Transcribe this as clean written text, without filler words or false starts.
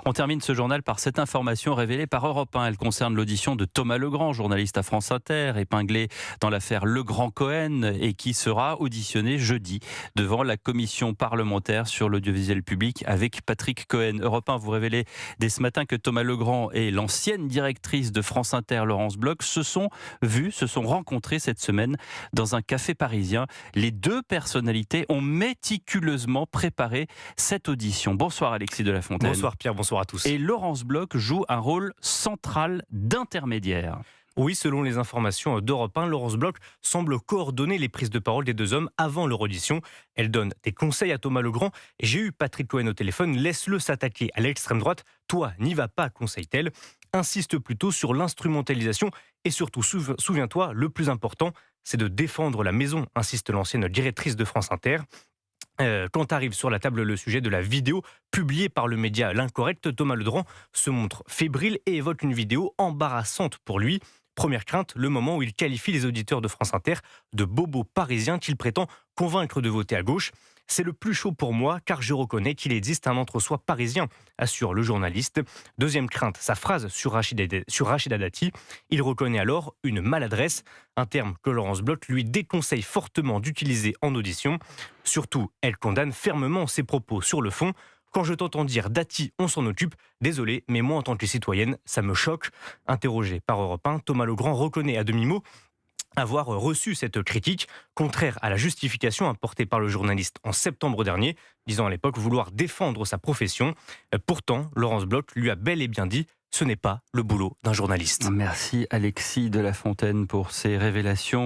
On termine ce journal par cette information révélée par Europe 1. Elle concerne l'audition de Thomas Legrand, journaliste à France Inter, épinglé dans l'affaire Legrand-Cohen et qui sera auditionné jeudi devant la commission parlementaire sur l'audiovisuel public avec Patrick Cohen. Europe 1 vous révélez dès ce matin que Thomas Legrand et l'ancienne directrice de France Inter, Laurence Bloch, se sont rencontrés cette semaine dans un café parisien. Les deux personnalités ont méticuleusement préparé cette audition. Bonsoir Alexis de la Fontaine. Bonsoir Pierre, bonsoir à tous. Et Laurence Bloch joue un rôle central d'intermédiaire. Oui, selon les informations d'Europe 1, Laurence Bloch semble coordonner les prises de parole des deux hommes avant leur audition. Elle donne des conseils à Thomas Legrand. J'ai eu Patrick Cohen au téléphone, laisse-le s'attaquer à l'extrême droite. Toi, n'y va pas, conseille-t-elle. Insiste plutôt sur l'instrumentalisation et surtout, souviens-toi, le plus important, c'est de défendre la maison, insiste l'ancienne directrice de France Inter. Quand arrive sur la table le sujet de la vidéo publiée par le média L'Incorrect, Thomas Legrand se montre fébrile et évoque une vidéo embarrassante pour lui. Première crainte, le moment où il qualifie les auditeurs de France Inter de bobos parisiens qu'il prétend convaincre de voter à gauche. C'est le plus chaud pour moi car je reconnais qu'il existe un entre-soi parisien, assure le journaliste. Deuxième crainte, sa phrase sur Rachida Dati. Il reconnaît alors une maladresse, un terme que Laurence Bloch lui déconseille fortement d'utiliser en audition. Surtout, elle condamne fermement ses propos sur le fond. Quand je t'entends dire Dati, on s'en occupe, désolé, mais moi en tant que citoyenne, ça me choque. Interrogé par Europe 1, Thomas Legrand reconnaît à demi-mot avoir reçu cette critique, contraire à la justification apportée par le journaliste en septembre dernier, disant à l'époque vouloir défendre sa profession. Pourtant, Laurence Bloch lui a bel et bien dit « ce n'est pas le boulot d'un journaliste ». Merci Alexis de la Fontaine pour ces révélations.